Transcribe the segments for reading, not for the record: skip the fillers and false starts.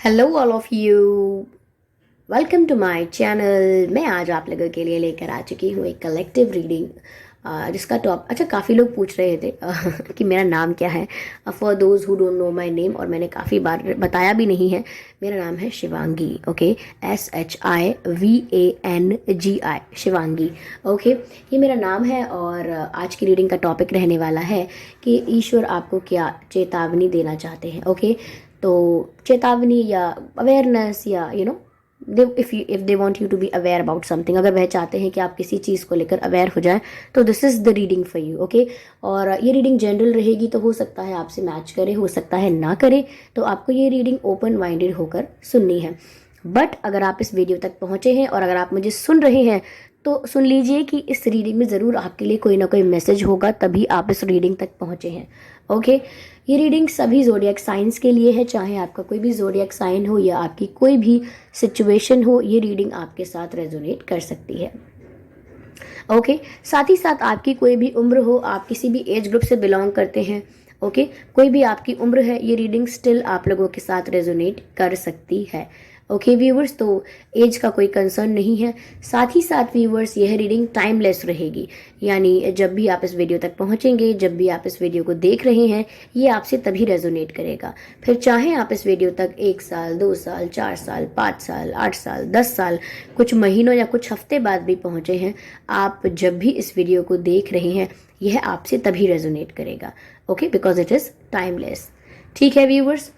Hello all of you, welcome to my channel. मैं आज आप लोगों के लिए लेकर आ चुकी हूँ एक कलेक्टिव रीडिंग जिसका अच्छा, काफ़ी लोग पूछ रहे थे कि मेरा नाम क्या है। For those who don't know my name, और मैंने काफ़ी बार बताया भी नहीं है, मेरा नाम है Shivangi. Okay, SHIVANGI, Shivangi. Okay, ये मेरा नाम है। और आज की रीडिंग का टॉपिक रहने वाला है कि ईश्वर आपको क्या चेतावनी देना चाहते हैं। ओके, तो चेतावनी या अवेयरनेस या if they want you to be aware about something, अगर वह चाहते हैं कि आप किसी चीज़ को लेकर अवेयर हो जाएं, तो this is the reading for you. Okay, और ये रीडिंग जनरल रहेगी, तो हो सकता है आपसे मैच करे, हो सकता है ना करे, तो आपको ये रीडिंग ओपन माइंडेड होकर सुननी है। बट अगर आप इस वीडियो तक पहुंचे हैं और अगर आप मुझे सुन रहे हैं, तो सुन लीजिए कि इस रीडिंग में ज़रूर आपके लिए कोई ना कोई मैसेज होगा, तभी आप इस रीडिंग तक पहुंचे हैं। ओके, ये रीडिंग सभी ज़ोडिएक साइंस के लिए है, चाहे आपका कोई भी ज़ोडिएक साइन हो या आपकी कोई भी सिचुएशन हो, ये रीडिंग आपके साथ रेजोनेट कर सकती है। ओके, साथ ही साथ आपकी कोई भी उम्र हो, आप किसी भी एज ग्रुप से बिलोंग करते हैं, ओके, कोई भी आपकी उम्र है, ये रीडिंग स्टिल आप लोगों के साथ रेजोनेट कर सकती है। ओके व्यूवर्स, तो एज का कोई कंसर्न नहीं है। साथ ही साथ व्यूवर्स, यह रीडिंग टाइमलेस रहेगी, यानी जब भी आप इस वीडियो तक पहुंचेंगे, जब भी आप इस वीडियो को देख रहे हैं, ये आपसे तभी रेजोनेट करेगा। फिर चाहे आप इस वीडियो तक 1 साल, 2 साल, 4 साल, 5 साल, 8 साल, 10 साल, कुछ महीनों या कुछ हफ्ते बाद भी पहुंचे हैं, आप जब भी इस वीडियो को देख रहे हैं, यह आपसे तभी रेजोनेट करेगा। Okay, because it is timeless. ठीक है व्यूवर्स,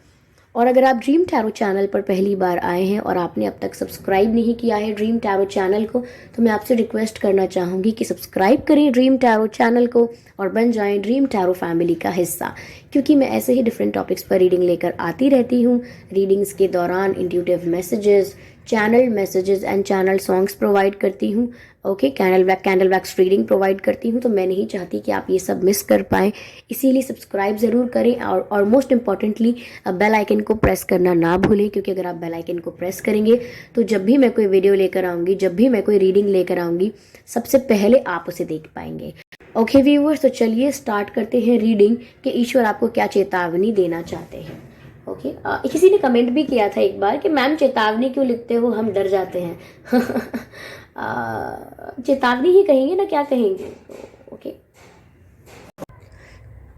और अगर आप ड्रीम टैरो चैनल पर पहली बार आए हैं और आपने अब तक सब्सक्राइब नहीं किया है ड्रीम टैरो चैनल को, तो मैं आपसे रिक्वेस्ट करना चाहूँगी कि सब्सक्राइब करें ड्रीम टैरो चैनल को और बन जाएं ड्रीम टैरो फैमिली का हिस्सा, क्योंकि मैं ऐसे ही डिफरेंट टॉपिक्स पर रीडिंग लेकर आती रहती हूँ। रीडिंग्स के दौरान intuitive messages, channel messages and channel songs provide करती हूँ। Okay, candle wax reading provide करती हूँ, तो मैं नहीं चाहती कि आप ये सब मिस कर पाएँ, इसीलिए सब्सक्राइब ज़रूर करें। और मोस्ट इम्पॉर्टेंटली बेल आइकन को प्रेस करना ना भूलें, क्योंकि अगर आप बेल आइकन को प्रेस करेंगे तो जब भी मैं कोई वीडियो लेकर आऊँगी, जब भी मैं कोई रीडिंग लेकर आऊँगी, सबसे पहले आप उसे देख पाएंगे। ओके व्यूवर्स, तो चलिए स्टार्ट करते हैं रीडिंग कि ईश्वर आपको क्या चेतावनी देना चाहते हैं। ओके, किसी ने कमेंट भी किया था एक बार कि मैम चेतावनी क्यों लिखते हो, हम डर जाते हैं। चेतावनी ही कहेंगे ना, क्या कहेंगे। ओके,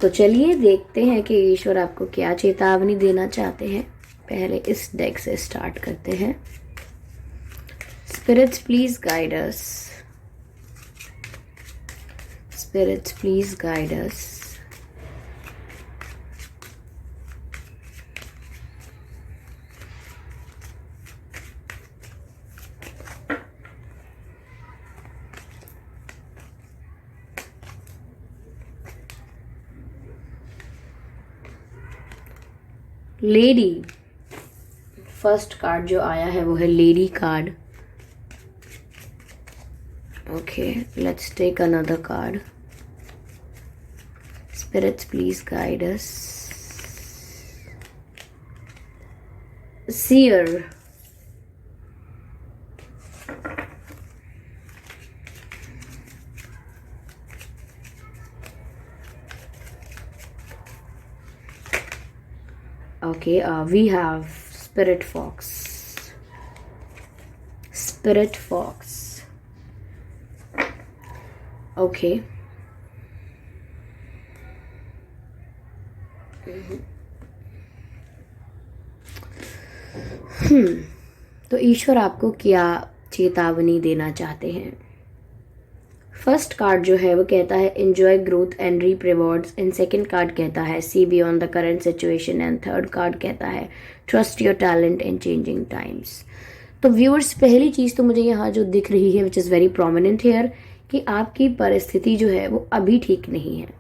तो चलिए देखते हैं कि ईश्वर आपको क्या चेतावनी देना चाहते हैं। पहले इस डेक से स्टार्ट करते हैं। Spirits please guide us, spirits please guide us. Lady, first card जो आया है वो है lady card. Okay, let's take another card. Spirits please guide us. Seer, okay, we have spirit fox, spirit fox. Okay, तो ईश्वर आपको क्या चेतावनी देना चाहते हैं। फर्स्ट कार्ड जो है वो कहता है enjoy growth and reap rewards, and second card कहता है see beyond the current situation, and third card कहता है trust your talent in changing times. तो व्यूअर्स, पहली चीज़ तो मुझे यहाँ जो दिख रही है which is very prominent here, कि आपकी परिस्थिति जो है वो अभी ठीक नहीं है।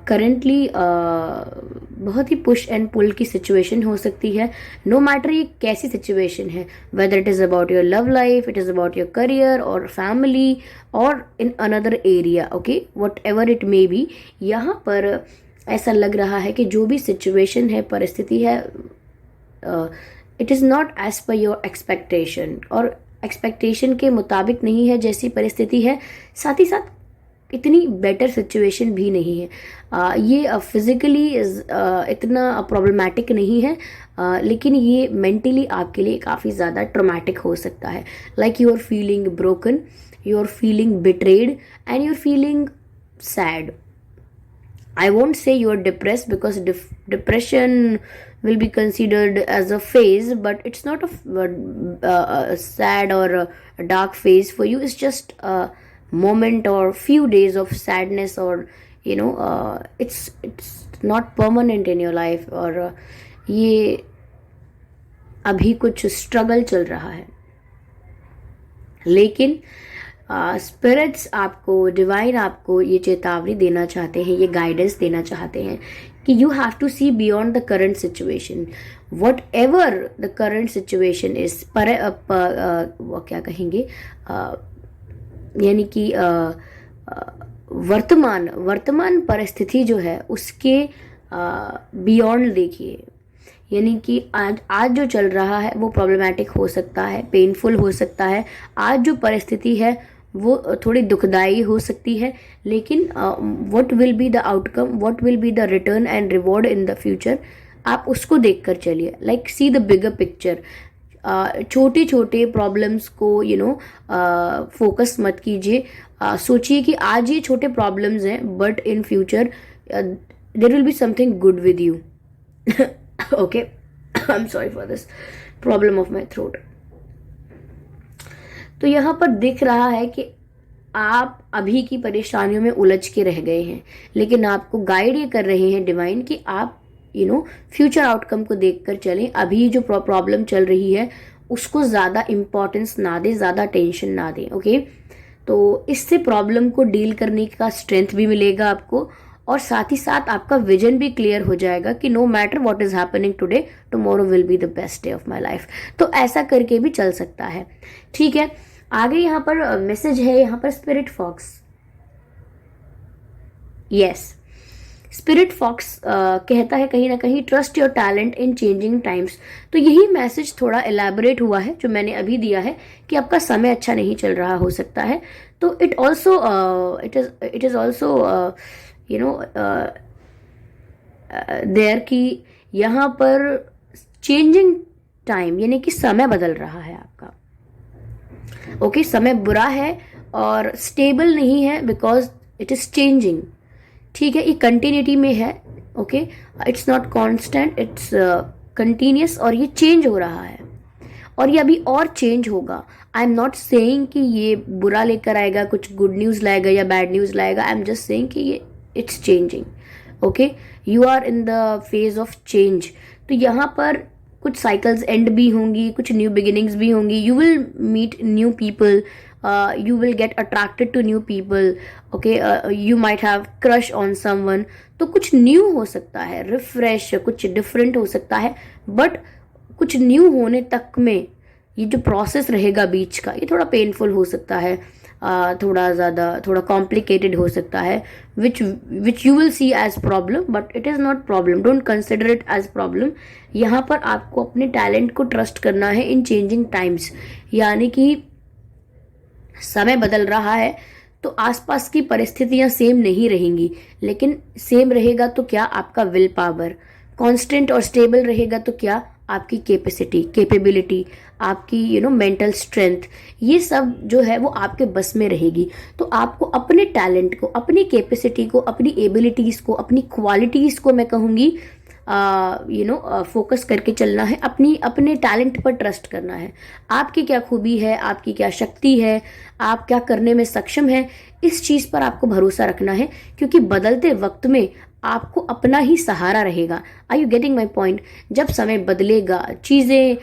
करंटली बहुत ही पुश एंड पुल की सिचुएशन हो सकती है, नो मैटर ये कैसी सिचुएशन है, whether it is about your love life, it is about your career और फैमिली और in another area. Okay, what ever it may be, यहाँ पर ऐसा लग रहा है कि जो भी सिचुएशन है, परिस्थिति है, it is not as per your expectation, और एक्सपेक्टेशन के मुताबिक नहीं है जैसी परिस्थिति है। साथ ही साथ इतनी बेटर सिचुएशन भी नहीं है। ये फिज़िकली इतना प्रॉब्लमैटिक नहीं है, लेकिन ये मेंटली आपके लिए काफ़ी ज़्यादा ट्रॉमेटिक हो सकता है। Like you are feeling broken, you are feeling betrayed and you are feeling sad. I won't say you are depressed because depression will be considered as a phase, but it's not a sad or a dark phase for you. It's just a moment or few days of sadness, or it's not permanent in your life. और ये अभी कुछ struggle चल रहा है, लेकिन spirits आपको, divine आपको ये चेतावनी देना चाहते हैं, ये गाइडेंस देना चाहते हैं कि you have to see beyond the current situation, whatever the current situation is. वो क्या कहेंगे, यानी कि वर्तमान परिस्थिति जो है उसके बियॉन्ड देखिए। यानी कि आज जो चल रहा है वो प्रॉब्लमैटिक हो सकता है, पेनफुल हो सकता है। आज जो परिस्थिति है वो थोड़ी दुखदाई हो सकती है, लेकिन what will be the outcome, what will be the return and reward in the future, आप उसको देख कर चलिए। Like see the bigger picture. छोटे छोटे प्रॉब्लम्स को फोकस मत कीजिए। सोचिए कि आज ये छोटे प्रॉब्लम्स हैं, but in future there will be something good with you. Okay, I'm sorry for this problem of my throat. तो यहाँ पर दिख रहा है कि आप अभी की परेशानियों में उलझ के रह गए हैं, लेकिन आपको गाइड ये कर रहे हैं डिवाइन कि आप फ्यूचर आउटकम को देखकर चलें। अभी जो प्रॉब्लम चल रही है उसको ज़्यादा इम्पोर्टेंस ना दें, ज़्यादा टेंशन ना दें। ओके, तो इससे प्रॉब्लम को डील करने का स्ट्रेंथ भी मिलेगा आपको, और साथ ही साथ आपका विजन भी क्लियर हो जाएगा कि no matter what is happening today, tomorrow will be the best day of my life. तो ऐसा करके भी चल सकता है। ठीक है, आगे यहाँ पर मैसेज है, यहाँ पर spirit fox. Yes, spirit fox कहता है कहीं ना कहीं trust your talent in changing times. तो यही मैसेज थोड़ा एलैबोरेट हुआ है जो मैंने अभी दिया है कि आपका समय अच्छा नहीं चल रहा हो सकता है। तो इट इज ऑल्सो देयर कि यहाँ पर चेंजिंग टाइम, यानी कि समय बदल रहा है आपका। ओके, समय बुरा है और स्टेबल नहीं है, बिकॉज इट इज चेंजिंग। ठीक है, ये कंटिन्यूटी में है। Okay, it's not constant, it's continuous, और ये चेंज हो रहा है और ये अभी और चेंज होगा। आई एम नॉट सेइंग कि ये बुरा लेकर आएगा, कुछ गुड न्यूज़ लाएगा या बैड न्यूज़ लाएगा। आई एम जस्ट सेइंग कि ये it's changing. Okay, you are in the phase of change. तो यहाँ पर कुछ साइकिल्स एंड भी होंगी, कुछ न्यू बिगिनिंग्स भी होंगी। You will meet new people, you will get attracted to new people. Okay, you might have crush on someone. तो कुछ न्यू हो सकता है, रिफ्रेश, कुछ डिफरेंट हो सकता है, बट कुछ न्यू होने तक में ये जो प्रोसेस रहेगा बीच का, ये थोड़ा पेनफुल हो सकता है, थोड़ा कॉम्प्लिकेटेड हो सकता है, which you will see as problem, but it is not problem. Don't consider it as problem. यहाँ पर आपको अपने टैलेंट को ट्रस्ट करना है इन चेंजिंग टाइम्स। यानी कि समय बदल रहा है तो आसपास की परिस्थितियां सेम नहीं रहेंगी, लेकिन सेम रहेगा तो क्या आपका विल पावर, कांस्टेंट और स्टेबल रहेगा तो क्या आपकी कैपेबिलिटी, आपकी मेंटल स्ट्रेंथ, ये सब जो है वो आपके बस में रहेगी। तो आपको अपने टैलेंट को, अपनी कैपेसिटी को, अपनी एबिलिटीज़ को, अपनी क्वालिटीज़ को मैं कहूँगी फोकस करके चलना है। अपने टैलेंट पर ट्रस्ट करना है। आपकी क्या खूबी है, आपकी क्या शक्ति है, आप क्या करने में सक्षम है, इस चीज़ पर आपको भरोसा रखना है, क्योंकि बदलते वक्त में आपको अपना ही सहारा रहेगा। Are you getting my point? जब समय बदलेगा, चीज़ें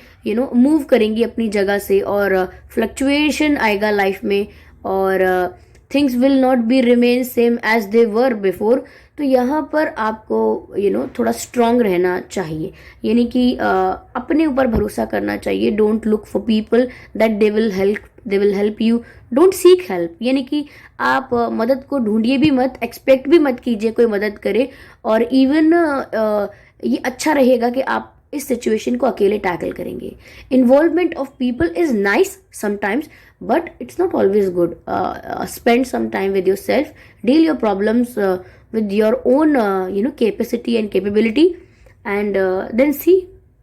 मूव करेंगी अपनी जगह से, और फ्लक्चुएशन आएगा लाइफ में, और things will not be remain same as they were before. तो यहाँ पर आपको थोड़ा स्ट्रांग रहना चाहिए, यानी कि अपने ऊपर भरोसा करना चाहिए। Don't look for people that they will help you, don't seek help. यानी कि आप मदद को ढूंढिए भी मत, एक्सपेक्ट भी मत कीजिए कोई मदद करे। और इवन ये अच्छा रहेगा कि आप इस सिचुएशन को अकेले टैकल करेंगे. Involvement of people is nice sometimes, but it's not always good. Spend some time with your self, deal your problems with your own capacity and capability, and then see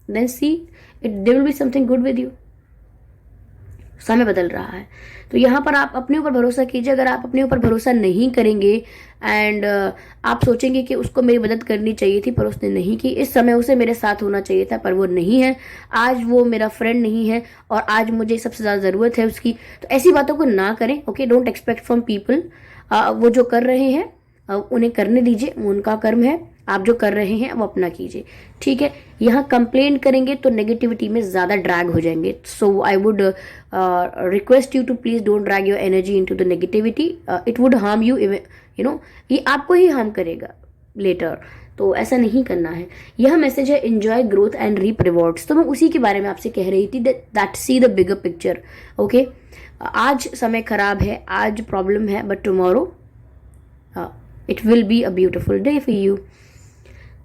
there will be something good with you. समय बदल रहा है, तो यहाँ पर आप अपने ऊपर भरोसा कीजिए. अगर आप अपने ऊपर भरोसा नहीं करेंगे एंड आप सोचेंगे कि उसको मेरी मदद करनी चाहिए थी पर उसने नहीं की, इस समय उसे मेरे साथ होना चाहिए था पर वो नहीं है, आज वो मेरा फ्रेंड नहीं है और आज मुझे सबसे ज़्यादा ज़रूरत है उसकी, तो ऐसी बातों को ना करें. Okay, don't expect from people. वो जो कर रहे हैं उन्हें करने दीजिए, उनका कर्म है. आप जो कर रहे हैं वो अपना कीजिए, ठीक है. यहाँ कंप्लेन करेंगे तो नेगेटिविटी में ज़्यादा ड्रैग हो जाएंगे. So I would request you to please don't drag your energy into the negativity. It would harm you, ये आपको ही हार्म करेगा लेटर, तो ऐसा नहीं करना है. यह मैसेज है enjoy growth and reap rewards. तो मैं उसी के बारे में आपसे कह रही थी, that see the bigger picture. Okay, आज समय खराब है, आज प्रॉब्लम है, but tomorrow it will be a beautiful day for you.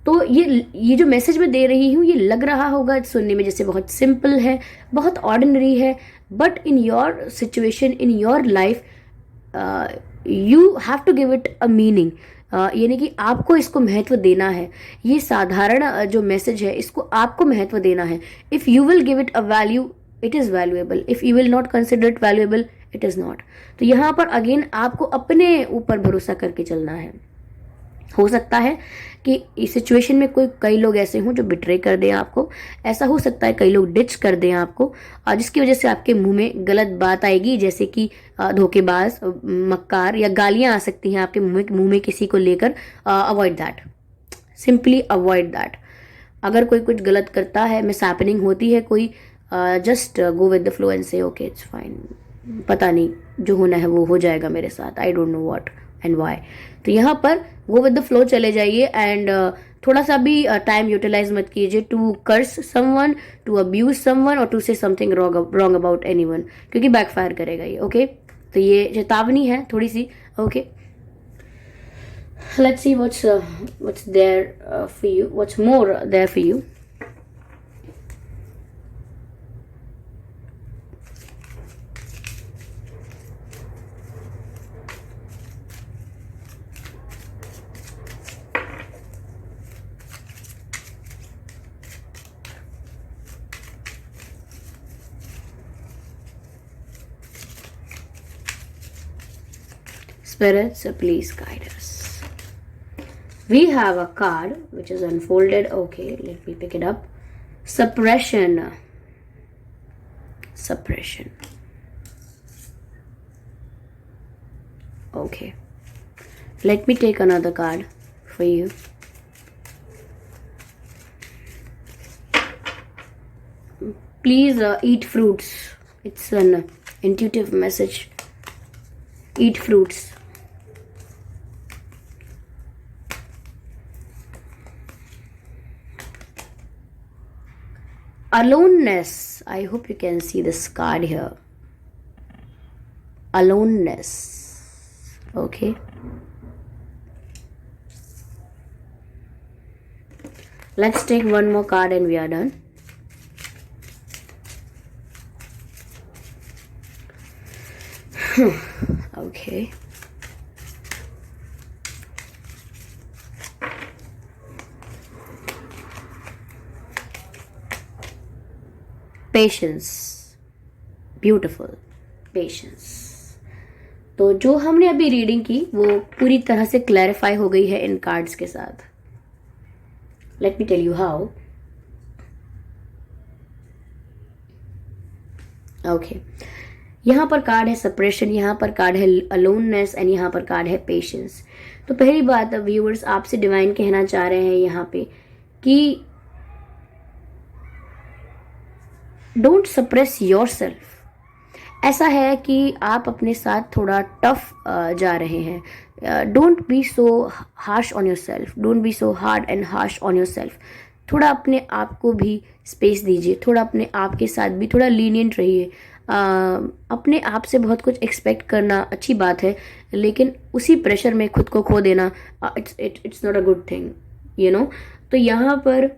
तो ये जो मैसेज मैं दे रही हूँ, ये लग रहा होगा सुनने में जैसे बहुत सिंपल है, बहुत ऑर्डिनरी है, but in your situation, in your life, you have to give it a meaning. यानी कि आपको इसको महत्व देना है. ये साधारण जो मैसेज है इसको आपको महत्व देना है. If you will give it a value, it is valuable. If you will not consider it valuable, it is not. तो यहाँ पर अगेन आपको अपने ऊपर भरोसा करके चलना है. हो सकता है कि इस सिचुएशन में कई लोग ऐसे हों जो बिट्रे कर दें आपको. ऐसा हो सकता है कई लोग डिच कर दें आपको, जिसकी वजह से आपके मुंह में गलत बात आएगी, जैसे कि धोखेबाज, मक्कार, या गालियां आ सकती हैं आपके मुंह में किसी को लेकर. Avoid that, simply avoid that. अगर कोई कुछ गलत करता है, मिस हैपनिंग होती है कोई, just go with the flow and से ओके इट्स फाइन, पता नहीं जो होना है वो हो जाएगा मेरे साथ, आई don't know what and why. तो यहाँ पर वो विद द फ्लो चले जाइए एंड थोड़ा सा भी टाइम यूटिलाइज मत कीजिए to curse someone, to abuse someone और to say something wrong about anyone, क्योंकि बैकफायर करेगा ये. ओके, तो ये चेतावनी है थोड़ी सी. Okay, let's see what's there for you, what's more there for you. Spirits, please guide us. We have a card which is unfolded. Okay, let me pick it up. Suppression. Okay, let me take another card for you. Please eat fruits. It's an intuitive message. Eat fruits. Aloneness. I hope you can see this card here. Aloneness. Okay. Let's take one more card and we are done. Okay. Patience, beautiful patience. तो जो हमने अभी reading की वो पूरी तरह से clarify हो गई है इन कार्ड्स के साथ. Let me tell you how. Okay, यहाँ पर कार्ड है सप्रेशन, यहाँ पर कार्ड है अलोननेस एंड यहाँ पर कार्ड है पेशेंस. तो पहली बात व्यूअर्स आपसे डिवाइन कहना चाह रहे हैं यहाँ पे कि डोंट सप्रेस योर सेल्फ. ऐसा है कि आप अपने साथ थोड़ा टफ जा रहे हैं. Don't be so harsh on your self, don't be so hard and harsh on your self. थोड़ा अपने आप को भी स्पेस दीजिए, थोड़ा अपने आप के साथ भी थोड़ा लीनियंट रहिए. अपने आप से बहुत कुछ एक्सपेक्ट करना अच्छी बात है, लेकिन उसी प्रेशर में खुद को खो देना it's not a good thing, you know. तो यहाँ पर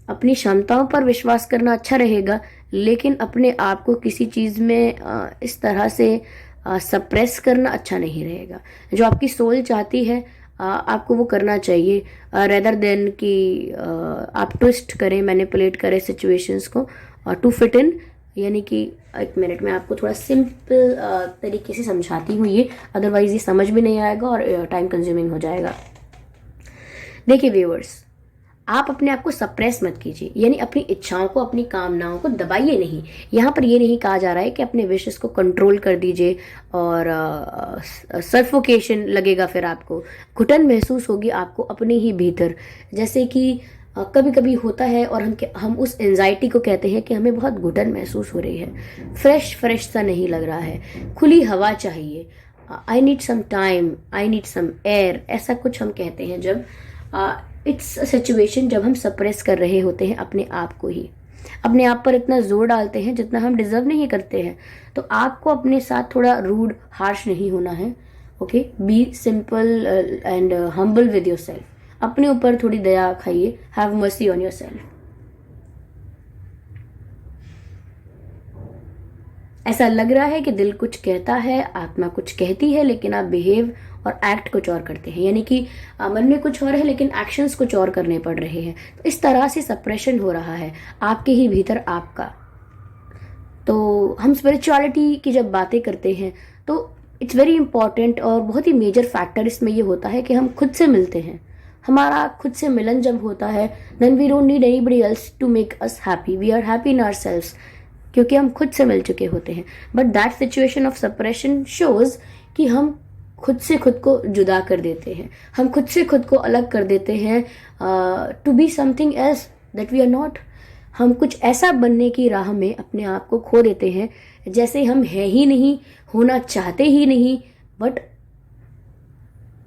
अपनी क्षमताओं पर विश्वास करना अच्छा रहेगा, लेकिन अपने आप को किसी चीज़ में इस तरह से सप्रेस करना अच्छा नहीं रहेगा। जो आपकी सोल चाहती है आपको वो करना चाहिए, रेदर देन कि आप ट्विस्ट करें, मैनिपुलेट करें सिचुएशंस को टू फिट इन। यानी कि एक मिनट में आपको थोड़ा सिंपल तरीके से समझाती हूँ ये, अदरवाइज ये समझ भी नहीं आएगा और टाइम कंज्यूमिंग हो जाएगा। देखिए व्यूअर्स, आप अपने आप को सप्रेस मत कीजिए, यानी अपनी इच्छाओं को, अपनी कामनाओं को दबाइए नहीं। यहाँ पर ये नहीं कहा जा रहा है कि अपने विशेस को कंट्रोल कर दीजिए और सफोकेशन लगेगा, फिर आपको घुटन महसूस होगी आपको अपने ही भीतर। जैसे कि कभी कभी होता है और हम उस एंजाइटी को कहते हैं कि हमें बहुत घुटन महसूस हो रही है, फ्रेश सा नहीं लग रहा है, खुली हवा चाहिए, I need some time, I need some air, ऐसा कुछ हम कहते हैं जब इट्स सिचुएशन जब हम सप्रेस कर रहे होते हैं अपने आप को ही, अपने आप पर इतना जोर डालते हैं जितना हम डिजर्व नहीं करते हैं। तो आपको अपने साथ थोड़ा रूड, हार्श नहीं होना है। Okay, be simple and humble with your self. अपने ऊपर थोड़ी दया खाइए, have mercy on your self. ऐसा लग रहा है कि दिल कुछ कहता है, आत्मा कुछ कहती है, लेकिन आप बिहेव और एक्ट कुछ और करते हैं, यानी कि मन में कुछ और है लेकिन एक्शंस कुछ और करने पड़ रहे हैं। तो इस तरह से सप्रेशन हो रहा है आपके ही भीतर आपका। तो हम स्पिरिचुअलिटी की जब बातें करते हैं तो इट्स वेरी इंपॉर्टेंट और बहुत ही मेजर फैक्टर इसमें ये होता है कि हम खुद से मिलते हैं। हमारा खुद से मिलन जब होता है, then we don't need anybody else to make us happy, we are happy in ourselves, क्योंकि हम खुद से मिल चुके होते हैं। But that situation of suppression shows कि हम खुद से खुद को जुदा कर देते हैं, हम खुद से खुद को अलग कर देते हैं to be something else that we are not. हम कुछ ऐसा बनने की राह में अपने आप को खो देते हैं जैसे हम है ही नहीं, होना चाहते ही नहीं, बट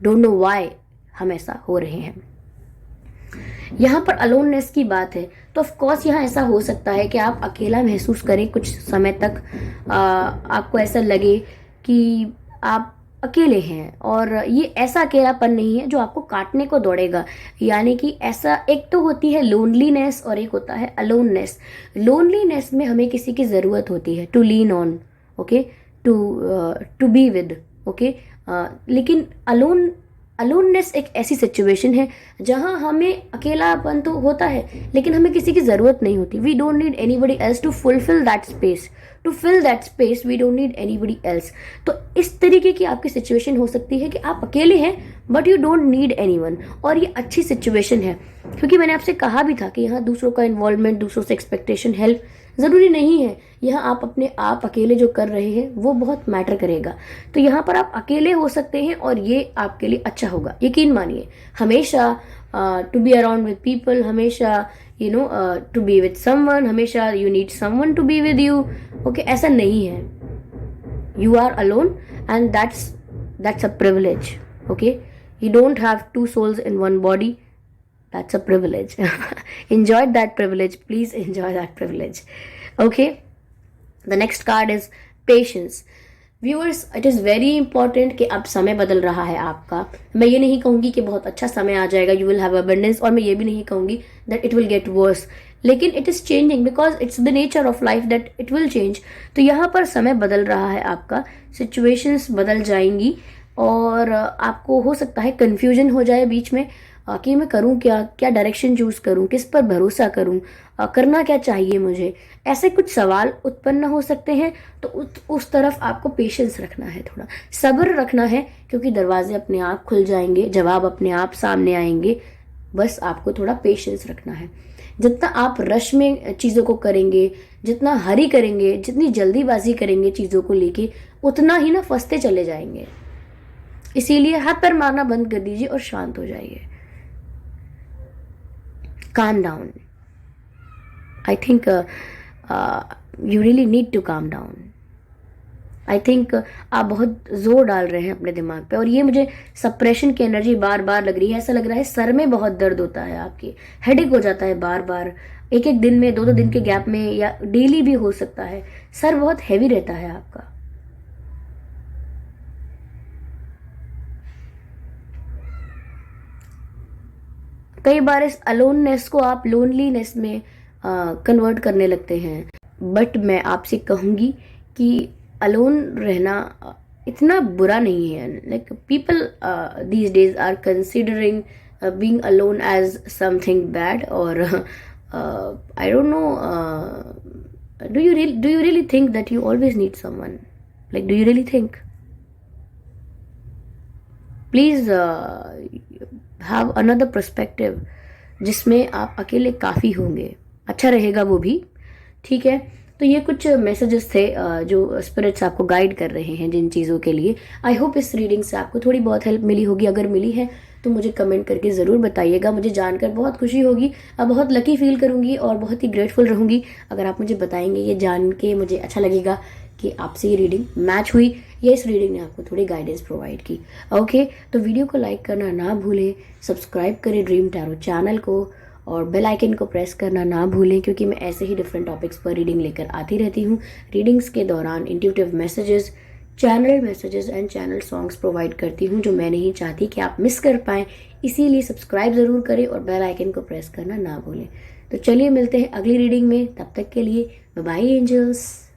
डोंट नो व्हाई हम ऐसा हो रहे हैं। यहाँ पर अलोननेस की बात है तो ऑफ कोर्स यहाँ ऐसा हो सकता है कि आप अकेला महसूस करें कुछ समय तक, आपको ऐसा लगे कि आप अकेले हैं, और ये ऐसा अकेलापन नहीं है जो आपको काटने को दौड़ेगा। यानी कि ऐसा, एक तो होती है लोनलीनेस और एक होता है अलोननेस। लोनलीनेस में हमें किसी की ज़रूरत होती है to lean on, okay, to be with, okay, लेकिन अलोननेस एक ऐसी सिचुएशन है जहां हमें अकेलापन तो होता है लेकिन हमें किसी की ज़रूरत नहीं होती। We don't need anybody else to fulfil that space, to fill that space we don't need anybody else. तो इस तरीके की आपकी सिचुएशन हो सकती है कि आप अकेले हैं but you don't need anyone, और ये अच्छी सिचुएशन है क्योंकि मैंने आपसे कहा भी था कि यहाँ दूसरों का इन्वॉल्वमेंट, दूसरों से एक्सपेक्टेशन, हेल्प ज़रूरी नहीं है। यहाँ आप अपने आप अकेले जो कर रहे हैं वो बहुत मैटर करेगा। तो यहाँ पर आप अकेले हो सकते हैं और ये आपके लिए अच्छा होगा, यकीन मानिए। हमेशा to be around with people, हमेशा you know to be with someone, हमेशा you need someone to be with you, okay, ऐसा नहीं है। You are alone and that's a privilege, okay. You don't have two souls in one body. That's a privilege. Enjoy that privilege. Please enjoy that privilege. Okay. The next card is patience. Viewers, it is very important कि अब समय बदल रहा है आपका। मैं ये नहीं कहूँगी कि बहुत अच्छा समय आ जाएगा, you will have abundance, और मैं ये भी नहीं कहूँगी that it will get worse. लेकिन it is changing because it's the nature of life that it will change. तो यहाँ पर समय बदल रहा है आपका, situations बदल जाएंगी और आपको हो सकता है कंफ्यूजन हो जाए बीच में कि मैं करूं क्या, क्या डायरेक्शन चूज करूं, किस पर भरोसा करूं, करना क्या चाहिए मुझे, ऐसे कुछ सवाल उत्पन्न हो सकते हैं। तो उस तरफ आपको पेशेंस रखना है, थोड़ा सब्र रखना है, क्योंकि दरवाजे अपने आप खुल जाएंगे, जवाब अपने आप सामने आएंगे। बस आपको थोड़ा पेशेंस रखना है। जितना आप रश में चीज़ों को करेंगे, जितना हरी करेंगे, जितनी जल्दीबाजी करेंगे चीज़ों को लेके, उतना ही ना फंसते चले जाएंगे। इसीलिए हाथ पैर मारना बंद कर दीजिए और शांत हो जाइए। Calm down. I think you really need to calm down. I think आप बहुत जोर डाल रहे हैं अपने दिमाग पे, और ये मुझे सप्रेशन की एनर्जी बार बार लग रही है। ऐसा लग रहा है सर में बहुत दर्द होता है, आपकी हेडेक हो जाता है बार बार, एक एक दिन में, दो दो दिन के गैप में, या डेली भी हो सकता है। सर बहुत हैवी रहता है आपका। कई बार इस अलोननेस को आप लोनलीनेस में कन्वर्ट करने लगते हैं। बट मैं आपसे कहूँगी कि अलोन रहना इतना बुरा नहीं है। Like people these days are considering being alone as something bad, और I don't know, do you really think that you always need someone? Like, do you really think? Please have another perspective जिसमें आप अकेले काफ़ी होंगे, अच्छा रहेगा वो भी। ठीक है, तो ये कुछ मैसेजेस थे जो स्पिरिट्स आपको गाइड कर रहे हैं जिन चीज़ों के लिए। आई होप इस रीडिंग से आपको थोड़ी बहुत हेल्प मिली होगी। अगर मिली है तो मुझे कमेंट करके ज़रूर बताइएगा, मुझे जानकर बहुत खुशी होगी, बहुत लकी फील करूँगी और बहुत ही ग्रेटफुल रहूँगी अगर आप मुझे बताएंगे। ये जान के मुझे अच्छा लगेगा कि आपसे ये रीडिंग मैच हुई या इस रीडिंग ने आपको थोड़ी गाइडेंस प्रोवाइड की। ओके, तो वीडियो को लाइक करना ना भूलें, सब्सक्राइब करें ड्रीम टैरो चैनल को, और बेल आइकन को प्रेस करना ना भूलें, क्योंकि मैं ऐसे ही डिफरेंट टॉपिक्स पर रीडिंग लेकर आती रहती हूँ। रीडिंग्स के दौरान intuitive messages, channel messages and channel songs provide करती हूँ जो मैं नहीं चाहती कि आप मिस कर पाएँ। इसीलिए सब्सक्राइब ज़रूर करें और बेल आइकन को प्रेस करना ना भूलें। तो चलिए मिलते हैं अगली रीडिंग में, तब तक के लिए बाय बाय एंजल्स।